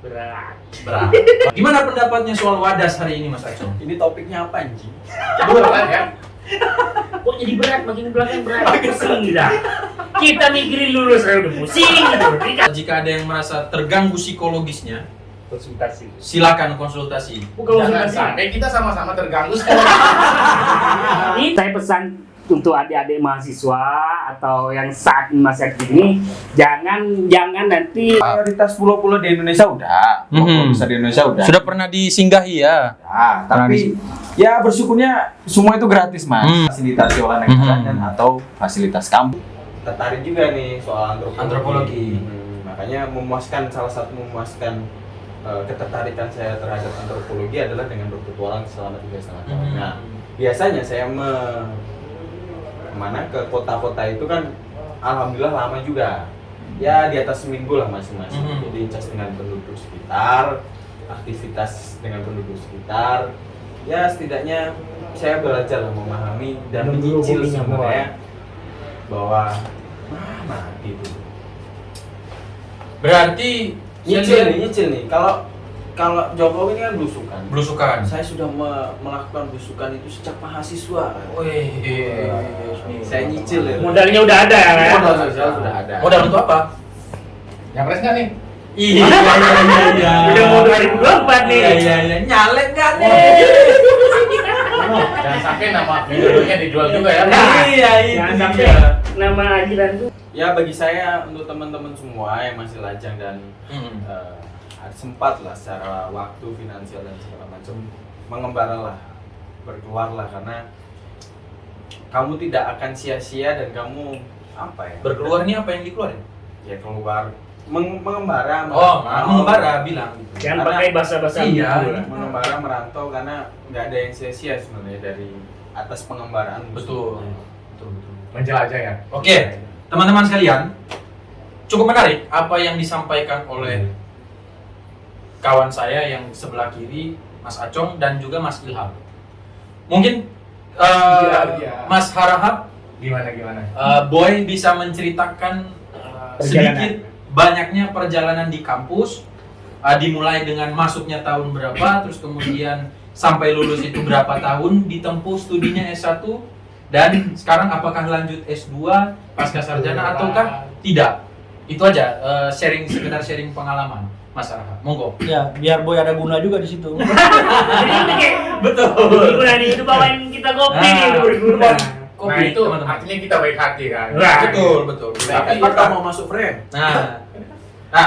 Berat. Gimana pendapatnya soal Wadas hari ini Mas Acong? Ini topiknya apa anjing? Berat ya? Kok jadi berat, makin belakang berat. Pusing kita. Kita mikirin lulus udah pusing gitu. Jika ada yang merasa terganggu psikologisnya, Konsultasi. silakan konsultasi. Bukan Jangan konsultasi. sampai kita sama-sama terganggu. Ini saya pesan untuk adik-adik mahasiswa atau yang saat masih aktif ini, jangan nanti Mayoritas pulau-pulau di Indonesia udah, pulau besar di Indonesia udah. Sudah pernah disinggahi ya? Nah, tapi ya bersyukurnya semua itu gratis mas. Fasilitasi oleh negara dan atau fasilitas kampus. Tertarik juga nih soal antropologi. Makanya salah satu memuaskan ketertarikan saya terhadap antropologi adalah dengan berpetualang selama 3,5 tahun. Nah, biasanya saya ke kota-kota itu kan alhamdulillah lama juga. Ya di atas seminggu lah masing-masing. Jadi cas dengan penduduk sekitar, aktivitas dengan penduduk sekitar. Ya setidaknya saya belajar lah memahami dan menyicil sebenarnya bahwa mati itu. Berarti Nyicil nih. Kalau Jokowi ini kan belusukan. Saya sudah melakukan belusukan itu sejak mahasiswa. Saya nyicil ya. modalnya udah ada ya. Modal sosial sudah ada. Modal untuk apa? Nyapres nggak nih? Iya. Udah mau 2024 nih. Iya. Nyalek nggak nih? Jangan sampai nama videonya dijual juga ya. Iya, Jangan itu sampai dia. nama ajilan tuh. Ya bagi saya untuk teman-teman semua yang masih lajang dan sempat lah secara waktu, finansial dan segala macam mengembaralah, berkeluarlah karena kamu tidak akan sia-sia dan kamu Berkeluar ini apa yang dikeluarin? ya keluar mengembara. Mengembara bilang. Jangan Karena- pakai bahasa-bahasa Iya. gitu lah. Mengembara merantau karena nggak ada yang sia-sia sebenarnya dari atas pengembaraan. Betul. Menjelajah ya. Oke, teman-teman sekalian, cukup menarik apa yang disampaikan oleh kawan saya yang sebelah kiri, Mas Acong dan juga Mas Ilham. Mungkin Iya. Mas Harahap, Gimana? Boy bisa menceritakan sedikit banyaknya perjalanan di kampus, dimulai dengan masuknya tahun berapa, terus kemudian sampai lulus itu berapa tahun ditempuh studinya S1, dan sekarang apakah lanjut S2 pasca sarjana ataukah tidak? Itu aja, sekedar sharing pengalaman, Mas Arha. Monggo. Ya, biar Boy ada guna juga di situ. Jadi ini kayak Betul. berani itu bawain kita kopi Nah, nih berguna. Nah Kopi, itu teman-teman. artinya kita baik hati kan. Nah, Betul. Tapi kita mau masuk frame. Nah,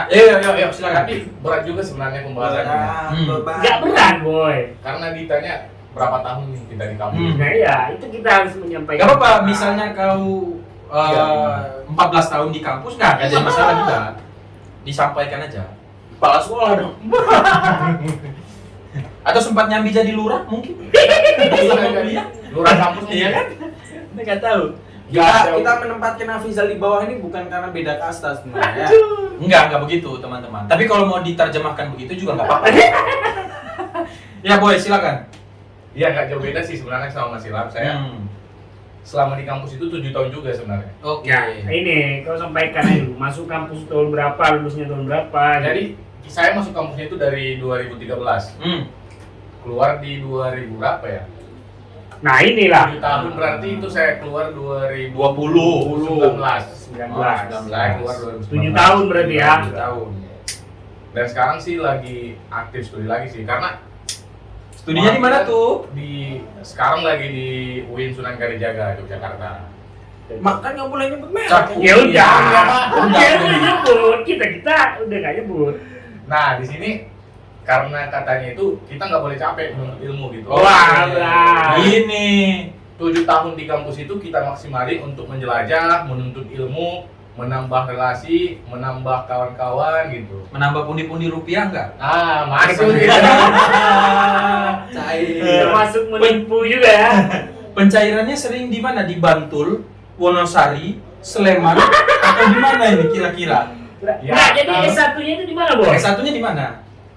yuk, silakan. Tapi berat juga sebenarnya pembahasannya. Nggak berat boy. Karena ditanya berapa tahun nih kita di kampus. Nah iya, itu kita harus menyampaikan. Gak apa-apa, misalnya kau 14 tahun di kampus, nggak ada masalah juga. Disampaikan aja. Kepala sekolah dong. Atau sempat nyambi jadi lurah mungkin? Lurah kampus Iya kan? Kita nggak tahu. Kita menempatkan Afizal di bawah ini bukan karena beda kasta sebenarnya. Enggak begitu teman-teman. Tapi kalau mau diterjemahkan begitu juga nggak apa-apa. Ya Boy, silakan. Iya nggak jauh beda sih sebenarnya sama Mas Ilham. Saya selama di kampus itu 7 tahun juga sebenarnya. Oke. Ya, ini kau sampaikan aja dulu. Masuk kampus tahun berapa, lulusnya tahun berapa. Jadi saya masuk kampusnya itu dari 2013. Keluar di 2000 berapa ya? Nah inilah 7 tahun berarti itu saya keluar 2019. 19. Saya keluar 7 2019. tahun berarti ya. 7 tahun. Dan sekarang sih lagi aktif studi lagi sih karena Studinya di mana tuh? Sekarang lagi di UIN Sunan Kalijaga, Yogyakarta. Makan nggak boleh nyebut merek. Ya udah. Udah. Dia udah nyebut. Kita udah nggak nyebut. Nah di sini karena katanya itu kita nggak boleh capek menuntut ilmu gitu. Wah, Ini 7 tahun di kampus itu kita maksimalin untuk menjelajah, menuntut ilmu, menambah relasi, menambah kawan-kawan gitu. menambah pundi-pundi rupiah nggak? Masuk gitu. Termasuk menipu juga ya. Pencairannya sering di mana? Di Bantul, Wonosari, Sleman, atau di mana ini kira-kira? Nah, jadi S1-nya itu di mana, Boy? S1-nya di mana?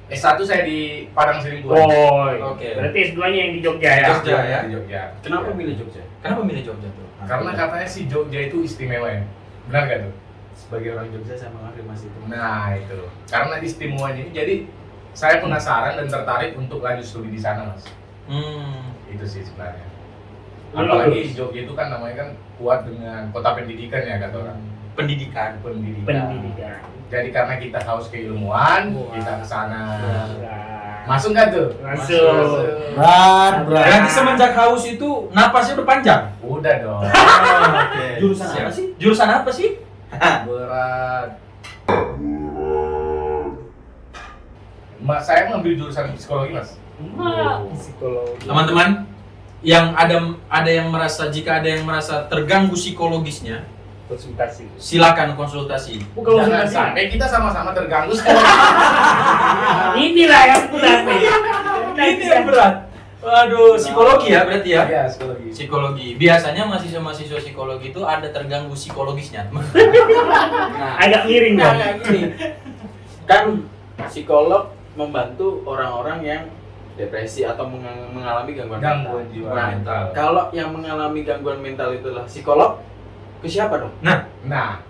S1 saya di Padang Siringkuan. Boy. Oke. Berarti S2-nya yang di Jogja ya. Jogja ya. Di Jogja. Kenapa milih Jogja? Kenapa milih Jogja tuh? Karena katanya si Jogja itu istimewa ya. Benar gak tuh? sebagai orang Jogja saya mengafirmasi itu. Nah itu, karena istimewa ini jadi saya penasaran dan tertarik untuk lanjut studi di sana mas. Itu sih sebenarnya. Apalagi Jogja itu kan namanya kan kuat dengan kota pendidikan ya kata orang. Pendidikan. Jadi karena kita haus keilmuan, Wah. kita kesana. Nah, Masuk nggak tuh? Masuk. Berat. Berarti semenjak haus itu napasnya udah panjang. Udah dong. Oke. Jurusan Siap. apa sih? Jurusan apa sih? Berat. Saya mengambil jurusan psikologi mas. Psikologi. Teman-teman yang ada yang merasa, jika ada yang merasa terganggu psikologisnya, Konsultasi. silakan konsultasi. Bukan Jangan konsultasi. sampai kita sama-sama terganggu sekolah. Inilah yang berat nih. Ini yang berat. Waduh, psikologi ya berarti ya? Iya psikologi. Psikologi. Biasanya mahasiswa-mahasiswa psikologi itu ada terganggu psikologisnya. Nah, Agak miring dong. kayak gini. Kan psikolog membantu orang-orang yang depresi atau mengalami gangguan Gangguan mental. jiwa Nah, mental. kalau yang mengalami gangguan mental itulah psikolog, ke siapa dong? Nah,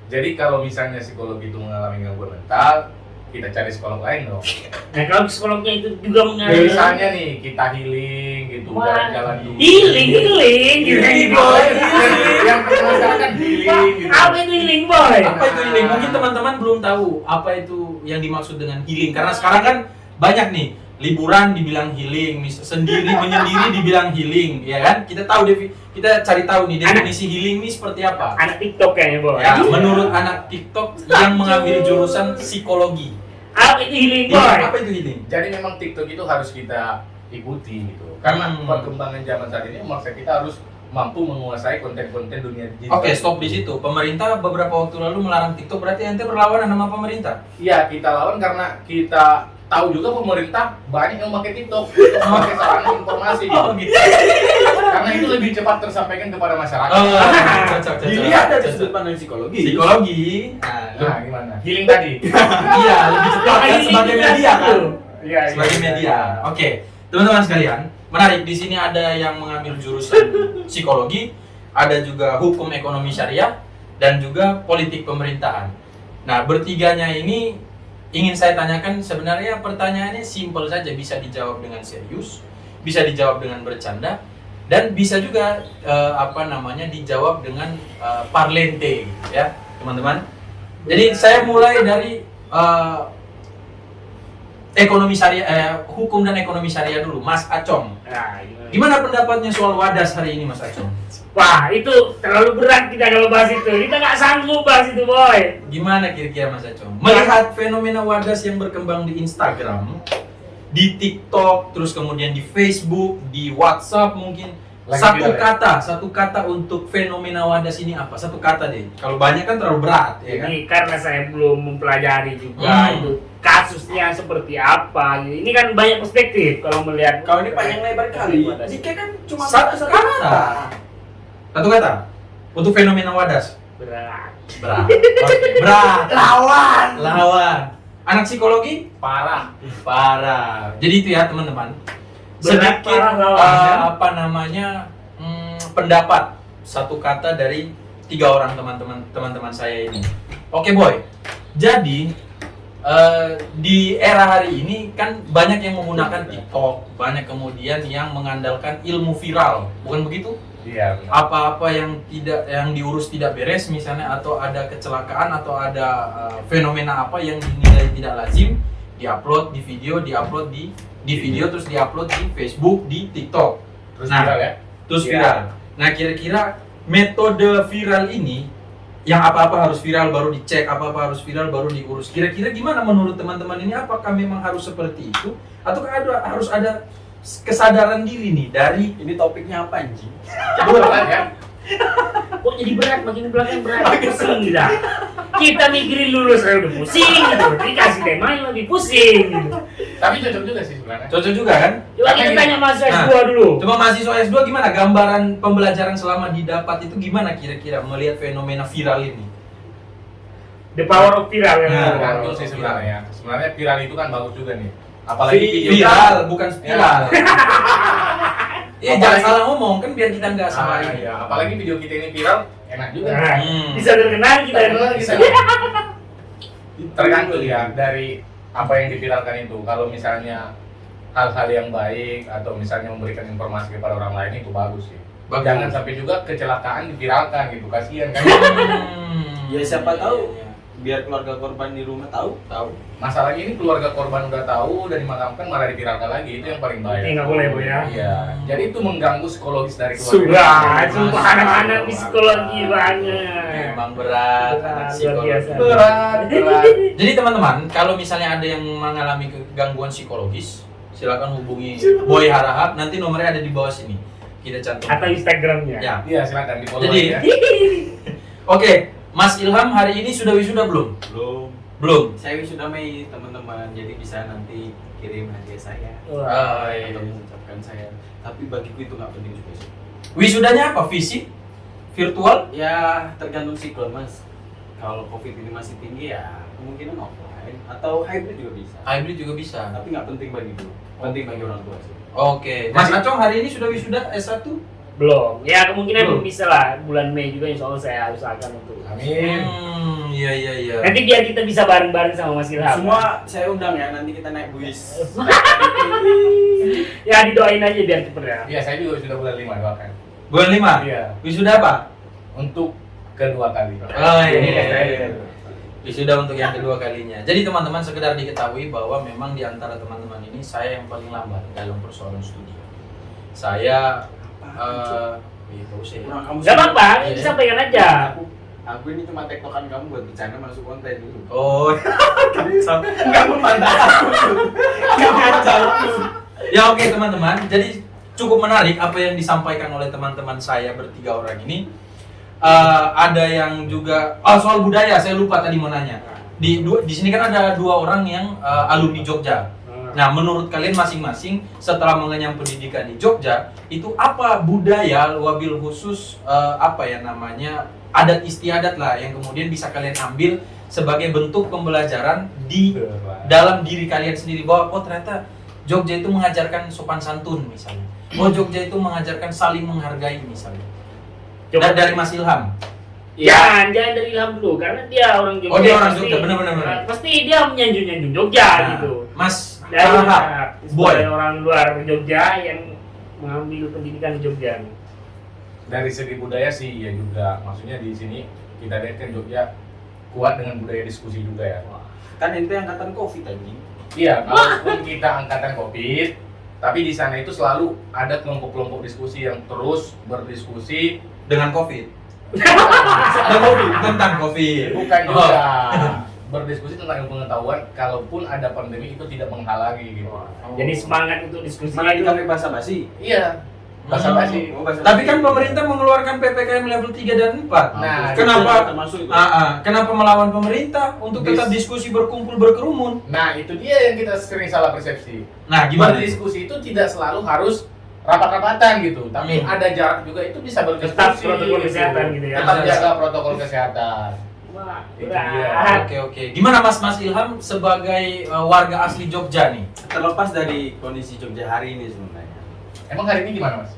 jadi kalau misalnya psikologi itu mengalami gangguan mental, kita cari psikolog lain dong. Nah kalau psikolognya itu juga mengalami. Misalnya nih kita healing gitu, Wah. jalan-jalan dulu. Healing. Healing, boy. Yang masyarakat healing gitu. Apa itu healing boy? Apa itu healing? Mungkin teman-teman belum tahu apa itu yang dimaksud dengan healing. Karena sekarang kan banyak nih, liburan dibilang healing, menyendiri dibilang healing, ya kan? Kita tahu kita cari tahu nih definisi healing ini seperti apa. Anak TikTok kayaknya boy. Ya, menurut anak TikTok yang mengambil jurusan psikologi. Apa itu healing boy? Apa itu healing? Jadi memang TikTok itu harus kita ikuti gitu. Karena perkembangan zaman saat ini memaksa kita harus mampu menguasai konten-konten dunia digital. Oke, stop di situ. Pemerintah beberapa waktu lalu melarang TikTok, berarti ente berlawanan sama pemerintah. Iya, kita lawan karena kita tahu juga pemerintah banyak yang pakai TikTok untuk memakai sarana informasi gitu. gitu. Karena itu lebih cepat tersampaikan kepada masyarakat. Cocok. Ini ada di sudut pandang psikologi. Psikologi. Nah, gimana? Healing tadi. Iya, lebih cepat kan sebagai media kan. Iya, Sebagai media. Oke, teman-teman sekalian, menarik di sini ada yang mengambil jurusan psikologi, ada juga hukum ekonomi syariah dan juga politik pemerintahan. Nah, bertiganya ini ingin saya tanyakan, sebenarnya pertanyaannya simpel saja, bisa dijawab dengan serius, bisa dijawab dengan bercanda, dan bisa juga dijawab dengan parlente, ya teman-teman. Jadi saya mulai dari ekonomi syariah, hukum dan ekonomi syariah dulu, Mas Acong. Nah, Gimana pendapatnya soal wadas hari ini, Mas Acong? wah itu terlalu berat kita kalau bahas itu. Kita nggak sanggup bahas itu boy. Gimana kira-kira Mas Acong? Melihat fenomena wadas yang berkembang di Instagram, di TikTok, terus kemudian di Facebook, di WhatsApp mungkin. Lagi viral ya? Satu kata untuk fenomena wadas ini apa? Satu kata deh. Kalau banyak kan terlalu berat, ya kan? Ini karena saya belum mempelajari juga itu kasusnya seperti apa. Ini kan banyak perspektif kalau melihat. Kalau ini panjang lebar kali. Jika kan cuma Satu kata. Satu kata untuk fenomena wadas. Berat. Berat. Oke, berat. Lawan. Anak psikologi? parah. Parah. Jadi itu ya teman-teman. Berat, Sedikit parah, lawan, pendapat satu kata dari 3 orang teman-teman saya ini. Oke boy. Jadi di era hari ini kan banyak yang menggunakan TikTok, banyak kemudian yang mengandalkan ilmu viral, bukan begitu? Iya. Apa-apa yang diurus tidak beres misalnya, atau ada kecelakaan atau ada fenomena apa yang dinilai tidak lazim, diupload di video terus diupload di Facebook, di TikTok. Terus Nah, viral ya. Terus Iya. viral. Nah, kira-kira metode viral ini yang apa-apa harus viral baru dicek, apa-apa harus viral baru diurus. Kira-kira gimana menurut teman-teman ini? Apakah memang harus seperti itu atau harus ada kesadaran diri nih dari Ini topiknya apa anjing? Berat ya. Kok jadi berat, makin belakang berat, pusing kita. Kita mikirin lulus saya udah pusing gitu. Dikasih tema yang lebih pusing gitu. Tapi cocok juga sih sebenarnya. cocok juga kan? Coba kita Tapi- tanya mahasiswa Nah. S2 dulu. Coba mahasiswa S2 gimana gambaran pembelajaran selama didapat itu gimana kira-kira melihat fenomena viral ini? The power of viral yang Nah, Tergantung sih sebenarnya. Sebenarnya viral itu kan bagus juga nih. Apalagi video Viral bukan spiral. Ya jangan salah ngomong kan biar kita nggak salah. Iya, apalagi video kita ini viral, enak juga. Nah, Hmm. bisa terkenal kita. Tergantung ya dari apa yang diviralkan itu. Kalau misalnya hal-hal yang baik atau misalnya memberikan informasi kepada orang lain itu bagus sih. Bagus. Jangan sampai juga kecelakaan diviralkan gitu, kasihan kan. Ya siapa tahu biar keluarga korban di rumah tahu. Masalahnya ini keluarga korban udah tahu dan dimakamkan malah diviralkan lagi, itu yang paling bahaya. Nggak boleh Bu ya. Iya, jadi itu mengganggu psikologis dari Sudah, keluarga. sumpah anak-anak psikologi banget. Memang berat anak Luar psikologi. biasa. Berat. Jadi teman-teman, kalau misalnya ada yang mengalami gangguan psikologis, silakan hubungi Boy Harahap. Nanti nomornya ada di bawah sini. Kita cantumkan. Atau Instagramnya. Ya. Iya, silakan di follow Jadi, ya. Oke, Mas Ilham hari ini sudah wisuda belum? Belum. Saya sudah Mei teman-teman, jadi bisa nanti kirim hadiah saya Wah. atau mengucapkan saya. Tapi bagiku itu nggak penting juga sih. Wisudanya apa? Fisik? Virtual? Ya tergantung siklon mas. Kalau covid ini masih tinggi ya kemungkinan offline atau hybrid juga bisa. Hybrid juga bisa. Tapi nggak penting bagiku, penting bagi orang tua sih. Oke. Mas Acong hari ini sudah wisuda S1? Belum. Ya kemungkinan Belum. bisa lah bulan Mei juga insya Allah saya usahakan untuk. Amin. Iya. Nanti biar kita bisa bareng-bareng sama Mas Ilham. Semua saya undang ya, nanti kita naik bus. Ya didoain aja biar cepet ya. Iya, saya juga sudah bulan 5 doakan. Bulan 5? Iya, Wisuda apa? untuk kedua kali. Oh iya. Iya. Wisuda untuk yang kedua kalinya. Jadi teman-teman sekedar diketahui bahwa memang di antara teman-teman ini saya yang paling lambat dalam persoalan studi. Saya itu sih. Kurang kamu Gak apa-apa, Iya. sampaikan aja. Aku ini cuma tektokan kamu buat bercanda masuk konten dulu. Oh, Enggak membantah aku. Enggak kacau. ya oke teman-teman. Jadi cukup menarik apa yang disampaikan oleh teman-teman saya bertiga orang ini. Ada yang juga soal budaya saya lupa tadi mau nanya. Di sini kan ada dua orang yang alumni Jogja. Nah, menurut kalian masing-masing setelah mengenyam pendidikan di Jogja, itu apa budaya wabil khusus apa ya namanya adat istiadat lah yang kemudian bisa kalian ambil sebagai bentuk pembelajaran di dalam diri kalian sendiri bahwa oh ternyata Jogja itu mengajarkan sopan santun misalnya. Oh Jogja itu mengajarkan saling menghargai misalnya. Coba Dari Mas Ilham. Jangan dari Ilham dulu karena dia orang Jogja. Oh, dia orang pasti- Jogja, benar. Pasti dia menyanjung-nyanjung Jogja Nah, gitu. Mas Dari Harahap, Boy. sebagai orang luar Jogja yang mengambil pendidikan di Jogja. Dari segi budaya sih ya juga, maksudnya di sini kita lihat kan Jogja kuat dengan budaya diskusi juga ya. Kan ente angkatan Covid anjing. Iya, kalaupun kita angkatan Covid, tapi di sana itu selalu ada kelompok-kelompok diskusi yang terus berdiskusi. dengan COVID. Tentang COVID. Bukan juga berdiskusi tentang pengetahuan, kalaupun ada pandemi itu tidak menghalangi gitu. Jadi semangat untuk diskusi Mana itu. kita bebas basi? Iya, basa-basi. Oh, basa-basi. Tapi kan pemerintah mengeluarkan PPKM level 3 dan 4. Nah, kenapa termasuk itu? kenapa melawan pemerintah untuk tetap diskusi berkumpul berkerumun? Nah, itu dia yang kita sering salah persepsi. Nah, gimana? Berdiskusi itu tidak selalu harus rapat-rapatan gitu, tapi ada jarak juga itu bisa berdiskusi. Tetap protokol kesehatan gitu ya. Tetap jaga protokol kesehatan. Wah, Itu berat. dia. Oke. Gimana Mas Ilham sebagai warga asli Jogja nih? Terlepas dari kondisi Jogja hari ini sebenarnya. Emang hari ini gimana, Mas?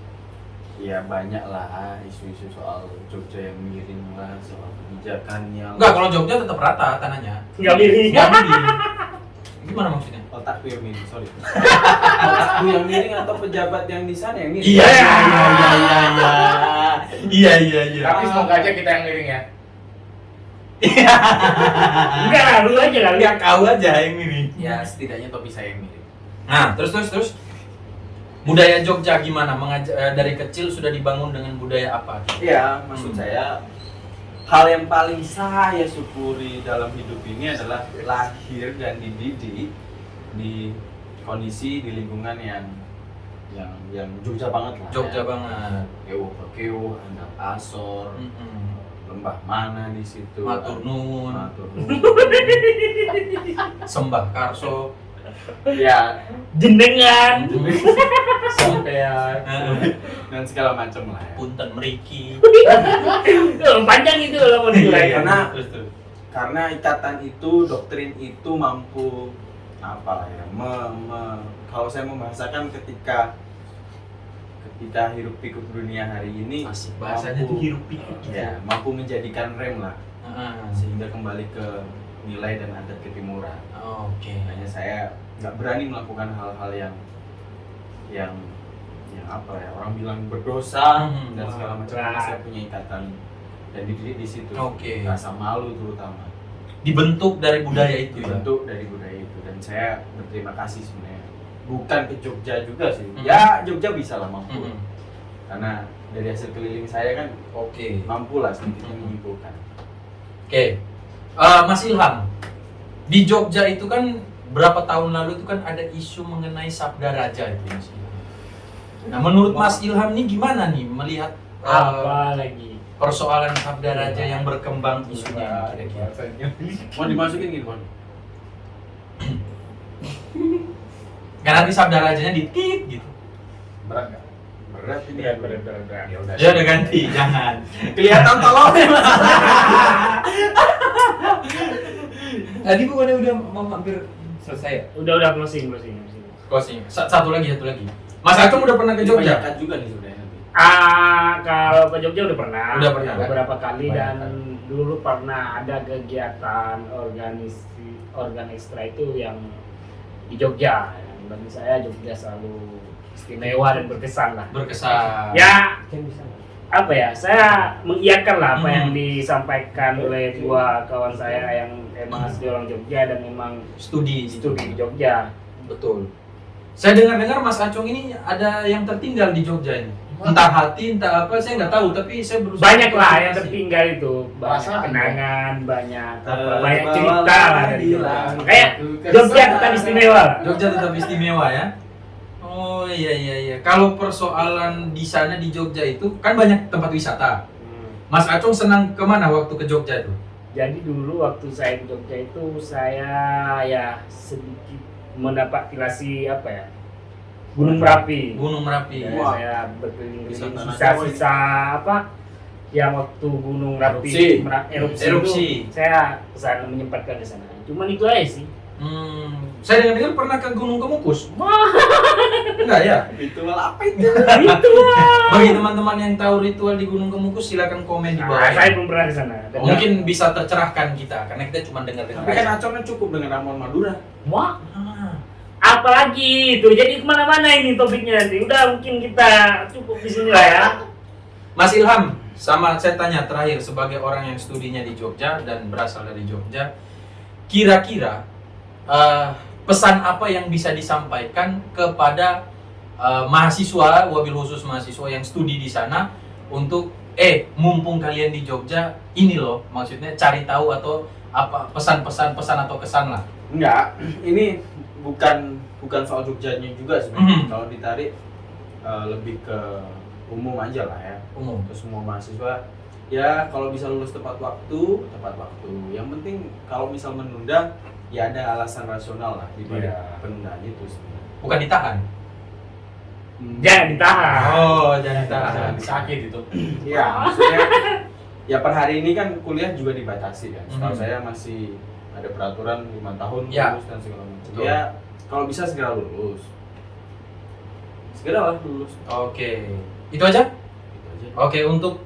Ya banyak lah isu-isu soal Jogja yang miring lah, soal kebijakannya. Enggak, kalau Jogja tetap rata tanahnya. Nggak miring. Nggak miring. Gimana maksudnya? Otakku yang miring, sorry. Otakku yang miring atau pejabat yang di sana yang miring? Iya. Iya. Tapi semoga aja kita yang miring ya. Enggak lah, lu aja lah. Enggak kau aja yang miring. Ya setidaknya topi saya yang miring. Nah, terus. Budaya Jogja gimana? Dari kecil sudah dibangun dengan budaya apa? Iya, maksud saya hal yang paling saya syukuri dalam hidup ini adalah lahir dan dididik di kondisi di lingkungan yang Jogja banget lah. Jogja ya. banget. Kewuh, Andap Asor, Mm-mm. lembah mana di situ. Matur nuwun, Matur nuwun. sembah karso, Ya, Jenengan. sampean Heeh. dan segala macam lah ya. punten meriki. Panjang itu kalau mau diuraikan. Karena ikatan itu, doktrin itu mampu apa ya? Kalau saya membahasakan ketika kita hirup pikuk dunia hari ini Asik, bahasanya tuh hirup pikuk. ya mampu menjadikan rem lah Ah, sehingga kembali ke nilai dan adat ketimuran. Oke. Makanya saya nggak berani melakukan hal-hal yang apa ya, orang bilang berdosa dan segala macam, karena saya punya ikatan dan dididik di situ. Oke. Rasa malu terutama Dibentuk dari budaya itu ya. bentuk dari budaya itu, dan saya berterima kasih sebenarnya bukan ke Jogja juga sih. Mhm. Ya Jogja bisa lah mampu, Mhm. karena dari hasil keliling saya kan Oke. mampu lah sedikitnya menyimpulkan. Oke. Mas Ilham, di Jogja itu kan berapa tahun lalu itu kan ada isu mengenai Sabda Raja itu, Mas Ilham. Nah, menurut Mas Ilham nih gimana nih melihat Apa lagi? persoalan Sabda Raja yang berkembang isunya kira-kira? Mau dimasukin gitu kan? Kan nanti Sabda Rajanya ditit gitu. Berat nggak? Berat ini. Berat. Ya udah. Ya udah ganti, jangan. Kelihatan tolong. Tadi bukannya udah mau hampir selesai ya? Udah closing. Closing. Satu lagi. Mas Acung udah pernah ke Jogja? Kebanyakan juga nih sebenarnya. Kalau ke Jogja udah pernah. Udah pernah, kan? Beberapa kali, dan Banyak, dulu pernah ada kegiatan organ ekstra itu yang di Jogja. Bagi saya Jogja selalu istimewa dan berkesan lah. Berkesan. Ya, apa ya? Saya mengiyakan lah apa yang Hmm. disampaikan oleh dua kawan saya yang emang asli orang Jogja dan memang Studi studi di Jogja. Betul. Saya dengar-dengar Mas Acung ini ada yang tertinggal di Jogja ini. Entah hati, entah apa, saya nggak tahu. Tapi saya berusaha. Banyak lah yang konfirmasi. tertinggal itu, banyak Perasaan, kenangan, banyak Terbawa banyak cerita lah dari Jogja. hilang. Kayak Jogja tetap istimewa. Jogja tetap istimewa ya. Oh iya. Kalau persoalan di sana di Jogja itu kan banyak tempat wisata. Mas Acung senang kemana waktu ke Jogja itu? Jadi dulu waktu saya di Jogja itu saya ya sedikit mendapat tilasi apa ya, Gunung Merapi. Gunung Merapi. Ya, Wah. saya berkeliling-keliling Wisata sisa-sisa apa yang waktu Gunung Merapi erupsi Erupsi. itu saya kesana menyempatkan di sana. Cuman itu aja sih. Saya dengar pernah ke Gunung Kemukus. Enggak ya? Ritual apa itu? Itu lah. Bagi teman-teman yang tahu ritual di Gunung Kemukus silakan komen di bawah. Nah, saya belum pernah di sana. Dan Mungkin bisa tercerahkan kita karena kita cuma dengar-dengar Tapi kan aja. Acongnya cukup dengan ramuan Madura. Wah, Ah. apalagi itu. Jadi kemana-mana ini topiknya nanti. Udah mungkin kita cukup di sini lah ya. Mas Ilham, sama saya tanya terakhir sebagai orang yang studinya di Jogja dan berasal dari Jogja, kira-kira pesan apa yang bisa disampaikan kepada mahasiswa, wabil khusus mahasiswa yang studi di sana untuk mumpung kalian di Jogja, ini loh maksudnya cari tahu atau apa pesan atau kesan lah. Enggak, ini bukan soal Jogjanya juga sebenarnya. Mhm. Kalau ditarik lebih ke umum aja lah ya. Umum. Untuk semua mahasiswa, ya kalau bisa lulus tepat waktu. Yang penting kalau misal menunda, ya ada alasan rasional lah di balik Iya. penundaan itu sebenarnya. Bukan ditahan. Jangan ditahan. Oh, jangan ditahan. Jangan disakit itu. Iya, maksudnya ya per hari ini kan kuliah juga dibatasi kan. Setahu Mhm. saya masih ada peraturan 5 tahun Ya. lulus dan segala macam. Betul. Ya kalau bisa segera lulus. Segera lah lulus. Oke. Itu aja? Gitu aja. Oke, untuk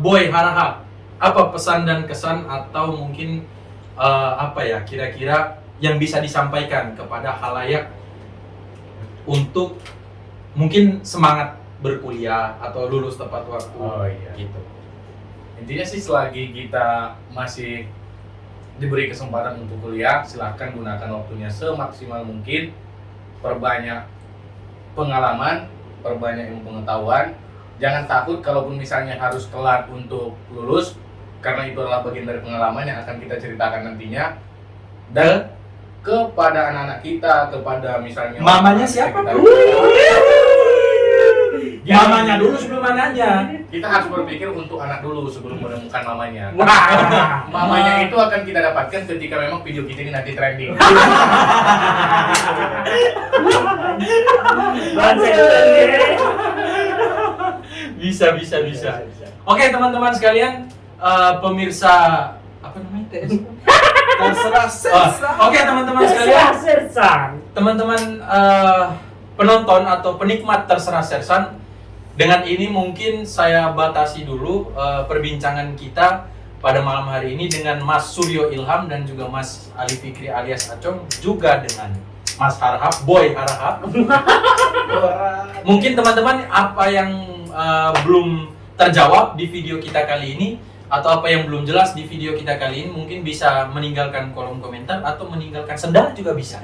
Boy Harahap, apa pesan dan kesan atau mungkin apa ya kira-kira yang bisa disampaikan kepada khalayak untuk mungkin semangat berkuliah atau lulus tepat waktu? Oh, iya. Gitu. Intinya sih selagi kita masih diberi kesempatan untuk kuliah, silahkan gunakan waktunya semaksimal mungkin. Perbanyak pengalaman, perbanyak ilmu pengetahuan. Jangan takut kalaupun misalnya harus kelar untuk lulus, karena itu adalah bagian dari pengalaman yang akan kita ceritakan nantinya. Dan kepada anak-anak kita, kepada misalnya Mamanya siapa? Mamanya dulu sebelum anaknya. kita harus berpikir untuk anak dulu sebelum menemukan mamanya. Wah. Mamanya itu akan kita dapatkan ketika memang video kita ini nanti trending. Bisa. Oke, teman-teman sekalian, pemirsa apa namanya? Terserah Oke, teman-teman sekalian, Sersan. teman-teman penonton atau penikmat terserah Sersan, dengan ini mungkin saya batasi dulu perbincangan kita pada malam hari ini dengan Mas Suryo Ilham dan juga Mas Ali Fikri alias Acong, juga dengan Mas Harhab, Boy Harhab. Mungkin teman-teman apa yang belum terjawab di video kita kali ini atau apa yang belum jelas di video kita kali ini mungkin bisa meninggalkan kolom komentar atau meninggalkan sendal juga bisa.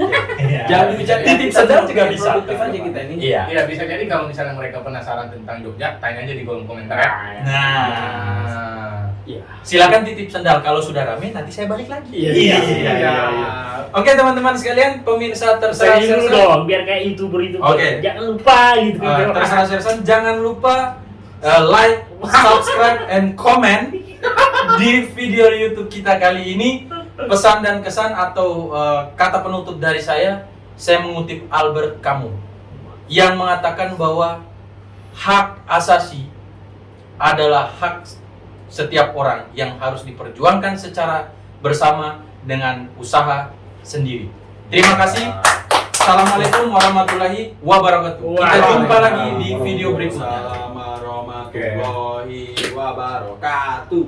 Jangan bicara titip sendal juga bisa. Produktif aja kita ini. Iya. Iya, bisa jadi kalau misalnya mereka penasaran tentang Jogja, tanya aja di kolom komentar ya. Nah, Iya. silakan titip sendal, kalau sudah rame nanti saya balik lagi. Iya. Oke teman-teman sekalian, pemirsa terserah Saya dulu sersan. dong, biar kayak YouTuber itu. Oke. Jangan lupa gitu. Terserah sersan, jangan lupa like, subscribe, and comment di video YouTube kita kali ini. Pesan dan kesan atau kata penutup dari saya mengutip Albert Camus yang mengatakan bahwa hak asasi adalah hak setiap orang yang harus diperjuangkan secara bersama dengan usaha sendiri. Terima kasih. Assalamualaikum warahmatullahi wabarakatuh. Kita jumpa lagi di video berikutnya. Assalamualaikum warahmatullahi wabarakatuh.